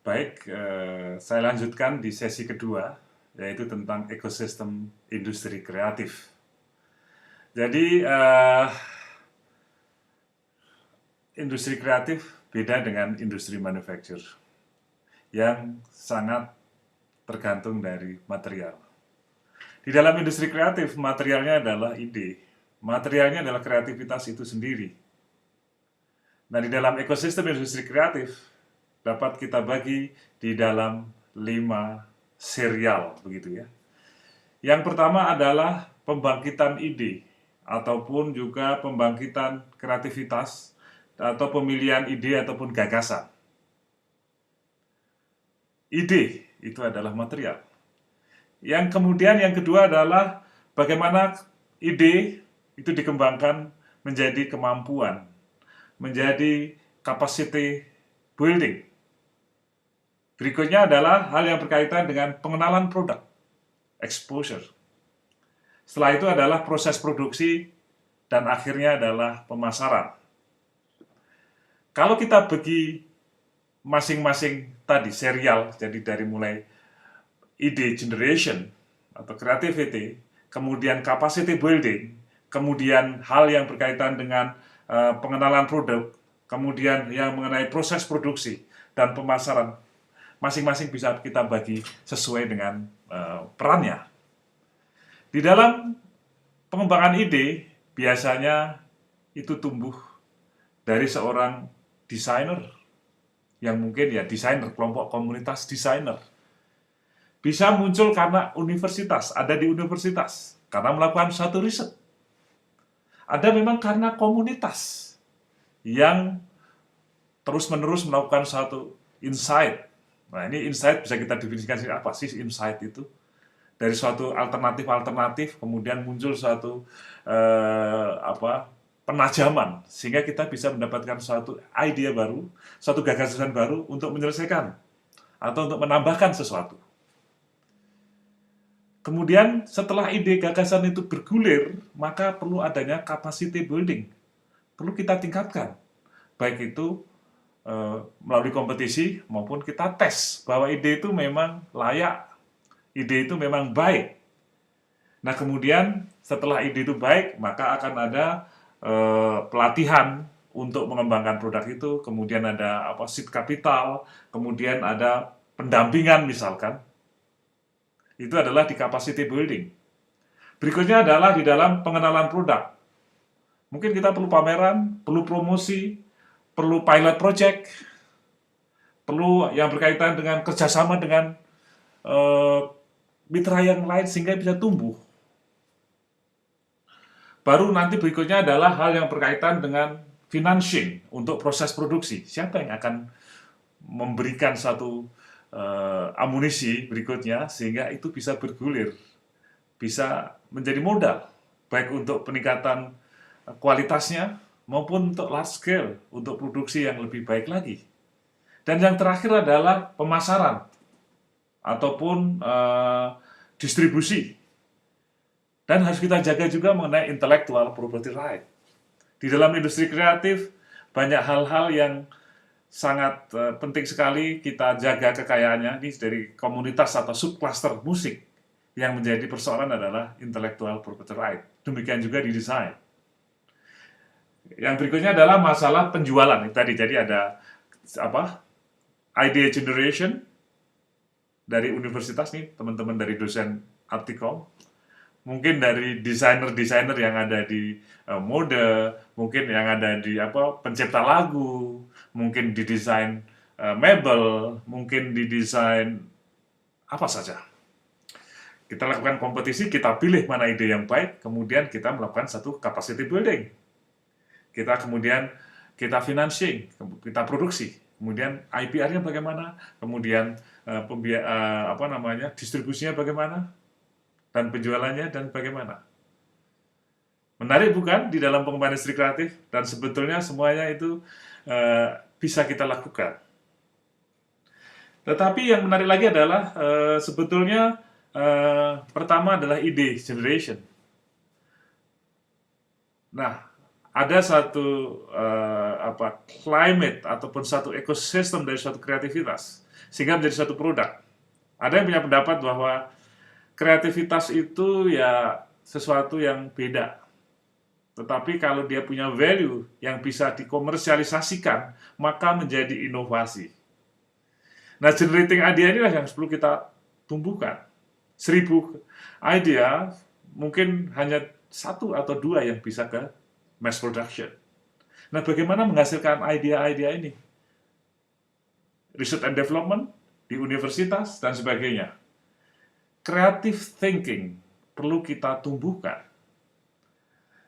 Baik, saya lanjutkan di sesi kedua, yaitu tentang ekosistem industri kreatif. Jadi, industri kreatif beda dengan industri manufaktur yang sangat tergantung dari material. Di dalam industri kreatif, materialnya adalah ide, materialnya adalah kreativitas itu sendiri. Nah, di dalam ekosistem industri kreatif dapat kita bagi di dalam 5 serial, begitu ya. Yang pertama adalah pembangkitan ide ataupun juga pembangkitan kreativitas atau pemilihan ide ataupun gagasan. Ide itu adalah material. Yang kemudian yang kedua adalah bagaimana ide itu dikembangkan menjadi kemampuan, menjadi capacity building. Berikutnya adalah hal yang berkaitan dengan pengenalan produk, exposure. Setelah itu adalah proses produksi dan akhirnya adalah pemasaran. Kalau kita bagi masing-masing tadi serial, jadi dari mulai ide generation atau creativity, kemudian capacity building, kemudian hal yang berkaitan dengan pengenalan produk, kemudian yang mengenai proses produksi dan pemasaran, masing-masing bisa kita bagi sesuai dengan perannya. Di dalam pengembangan ide, biasanya itu tumbuh dari seorang desainer, yang mungkin ya desainer, kelompok komunitas desainer. Bisa muncul karena universitas, ada di universitas, karena melakukan satu riset. Ada memang karena komunitas yang terus-menerus melakukan satu insight. Nah, ini insight bisa kita definisikan apa sih insight itu? Dari suatu alternatif-alternatif, kemudian muncul suatu penajaman, sehingga kita bisa mendapatkan suatu ide baru, suatu gagasan baru untuk menyelesaikan atau untuk menambahkan sesuatu. Kemudian setelah ide gagasan itu bergulir, maka perlu adanya capacity building. Perlu kita tingkatkan, baik itu melalui kompetisi maupun kita tes bahwa ide itu memang layak, ide itu memang baik. Nah, kemudian setelah ide itu baik, maka akan ada pelatihan untuk mengembangkan produk itu, kemudian ada seed capital, kemudian ada pendampingan misalkan. Itu adalah di capacity building. Berikutnya adalah di dalam pengenalan produk. Mungkin kita perlu pameran, perlu promosi, perlu pilot project, perlu yang berkaitan dengan kerjasama dengan mitra yang lain sehingga bisa tumbuh. Baru nanti berikutnya adalah hal yang berkaitan dengan financing untuk proses produksi. Siapa yang akan memberikan satu amunisi berikutnya sehingga itu bisa bergulir, bisa menjadi modal, baik untuk peningkatan kualitasnya maupun untuk large scale, untuk produksi yang lebih baik lagi. Dan yang terakhir adalah pemasaran ataupun distribusi. Dan harus kita jaga juga mengenai intellectual property right. Di dalam industri kreatif, banyak hal-hal yang sangat penting sekali kita jaga kekayaannya. Ini dari komunitas atau subcluster musik yang menjadi persoalan adalah intellectual property right. Demikian juga di desain. Yang berikutnya adalah masalah penjualan. Tadi jadi ada idea generation dari universitas nih, teman-teman dari dosen artikel. Mungkin dari desainer-desainer yang ada di mode, mungkin yang ada di pencipta lagu, mungkin di desain mebel, mungkin di desain apa saja. Kita lakukan kompetisi, kita pilih mana ide yang baik, kemudian kita melakukan satu capacity building. Kita financing, kita produksi, kemudian IPR-nya bagaimana, kemudian distribusinya bagaimana, dan penjualannya dan bagaimana. Menarik bukan di dalam pengembangan industri kreatif? Dan sebetulnya semuanya itu bisa kita lakukan. Tetapi yang menarik lagi adalah sebetulnya pertama adalah ide generation. Nah, ada satu climate ataupun satu ekosistem dari suatu kreativitas sehingga menjadi satu produk. Ada yang punya pendapat bahwa kreativitas itu ya sesuatu yang beda. Tetapi kalau dia punya value yang bisa dikomersialisasikan, maka menjadi inovasi. Nah, generating idea inilah yang perlu kita tumbuhkan. 1000 idea, mungkin hanya 1 atau 2 yang bisa ke mass production. Nah, bagaimana menghasilkan ide-ide ini? Research and development di universitas dan sebagainya. Creative thinking perlu kita tumbuhkan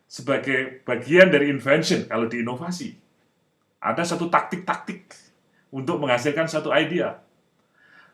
sebagai bagian dari invention kalau di inovasi. Ada satu taktik-taktik untuk menghasilkan satu idea.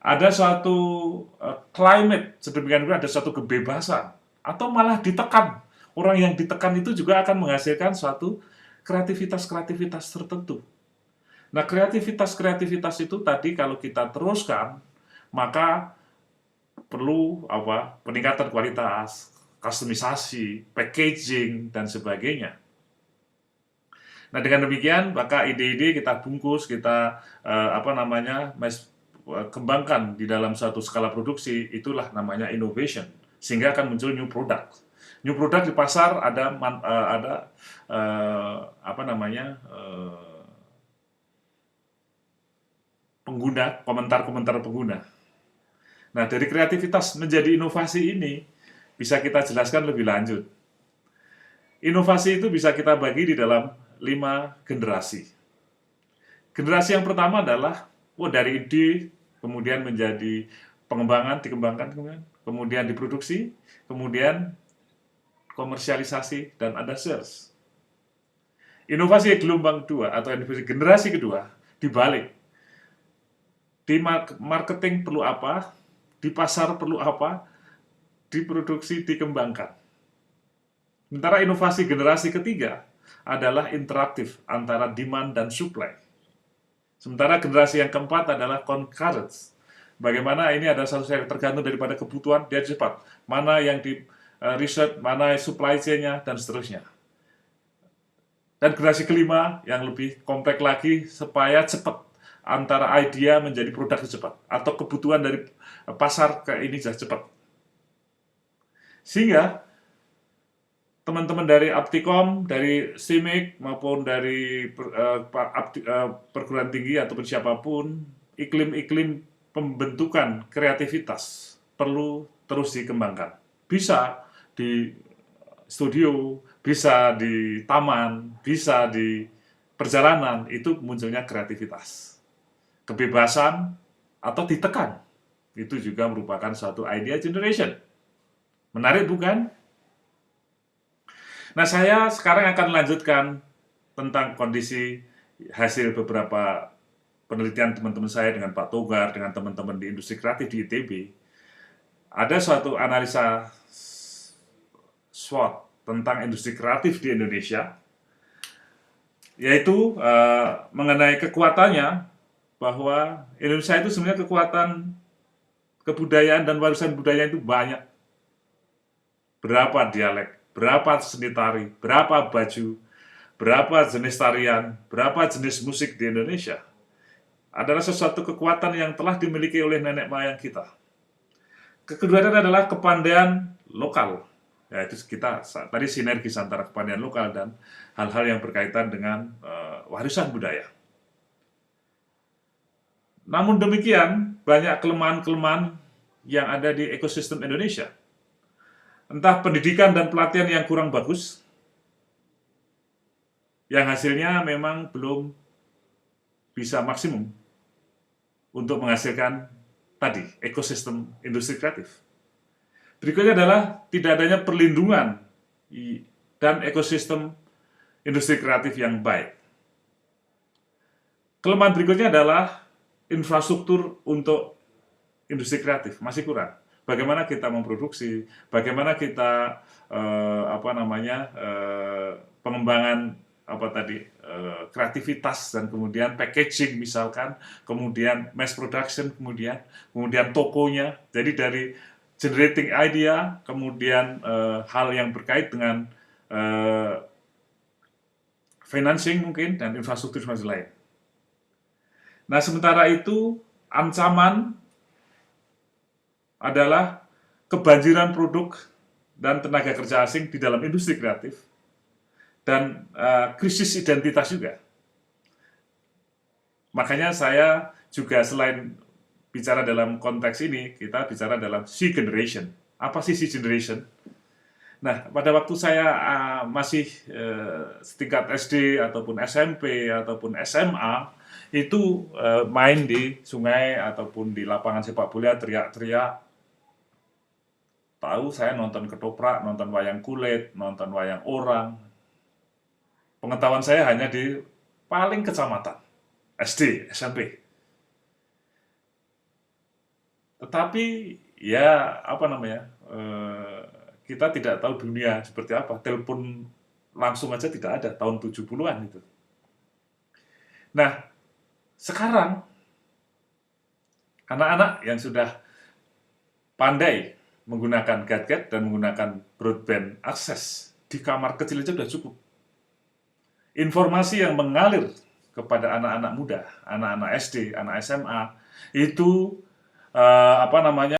Ada suatu climate, sedemikian rupa ada suatu kebebasan, atau malah ditekan. Orang yang ditekan itu juga akan menghasilkan suatu kreativitas-kreativitas tertentu. Nah, kreativitas-kreativitas itu tadi kalau kita teruskan, maka perlu peningkatan kualitas, customisasi, packaging, dan sebagainya. Nah, dengan demikian, maka ide-ide kita bungkus, kita kembangkan di dalam suatu skala produksi, itulah namanya innovation, sehingga akan muncul new product. New product di pasar ada pengguna, komentar-komentar pengguna. Nah, dari kreativitas menjadi inovasi ini bisa kita jelaskan lebih lanjut. Inovasi itu bisa kita bagi di dalam 5 generasi. Generasi yang pertama adalah dari ide, kemudian menjadi pengembangan, dikembangkan, kemudian diproduksi, kemudian komersialisasi, dan ada sales. Inovasi gelombang 2 atau inovasi generasi kedua dibalik. Di marketing perlu apa, di pasar perlu apa, diproduksi, dikembangkan. Sementara inovasi generasi ketiga adalah interaktif antara demand dan supply. Sementara generasi yang keempat adalah concurrence. Bagaimana ini ada satu yang tergantung daripada kebutuhan, dia cepat. Mana yang di research, mana supply chain-nya, dan seterusnya. Dan generasi kelima yang lebih kompleks lagi supaya cepat antara idea menjadi produk cepat atau kebutuhan dari pasar ke ini sudah cepat. Sehingga teman-teman dari Aptikom, dari SIMIK maupun dari perguruan tinggi ataupun siapapun, iklim-iklim pembentukan kreativitas perlu terus dikembangkan. Bisa di studio, bisa di taman, bisa di perjalanan, itu munculnya kreativitas. Kebebasan atau ditekan, itu juga merupakan suatu idea generation. Menarik bukan? Nah, saya sekarang akan lanjutkan tentang kondisi hasil beberapa penelitian teman-teman saya dengan Pak Togar, dengan teman-teman di industri kreatif di ITB. Ada suatu analisa SWOT tentang industri kreatif di Indonesia, yaitu mengenai kekuatannya, bahwa Indonesia itu sebenarnya kekuatan kebudayaan dan warisan budaya itu banyak. Berapa dialek, berapa seni tari, berapa baju, berapa jenis tarian, berapa jenis musik di Indonesia, adalah sesuatu kekuatan yang telah dimiliki oleh nenek moyang kita. Kedua adalah kepandaian lokal, yaitu kita tadi sinergis antara kepandaian lokal dan hal-hal yang berkaitan dengan warisan budaya. Namun demikian, banyak kelemahan-kelemahan yang ada di ekosistem Indonesia. Entah pendidikan dan pelatihan yang kurang bagus, yang hasilnya memang belum bisa maksimum untuk menghasilkan tadi ekosistem industri kreatif. Berikutnya adalah tidak adanya perlindungan dan ekosistem industri kreatif yang baik. Kelemahan berikutnya adalah infrastruktur untuk industri kreatif masih kurang. Bagaimana kita memproduksi, bagaimana kita pengembangan kreativitas dan kemudian packaging misalkan, kemudian mass production, kemudian tokonya. Jadi dari generating idea, kemudian hal yang berkait dengan financing mungkin, dan infrastruktur lain. Nah, sementara itu ancaman adalah kebanjiran produk dan tenaga kerja asing di dalam industri kreatif, dan krisis identitas juga. Makanya saya juga selain bicara dalam konteks ini, kita bicara dalam C generation. Apa sih C generation? Nah, pada waktu saya masih setingkat SD ataupun SMP ataupun SMA, itu main di sungai ataupun di lapangan sepak bola teriak-teriak. Tahu saya nonton ketoprak, nonton wayang kulit, nonton wayang orang. Pengetahuan saya hanya di paling kecamatan, SD, SMP. Tetapi ya apa namanya, kita tidak tahu dunia seperti apa. Telepon langsung aja tidak ada, tahun 70-an itu. Nah, sekarang anak-anak yang sudah pandai menggunakan gadget dan menggunakan broadband akses di kamar kecil aja sudah cukup. Informasi yang mengalir kepada anak-anak muda, anak-anak SD, anak SMA, itu apa namanya,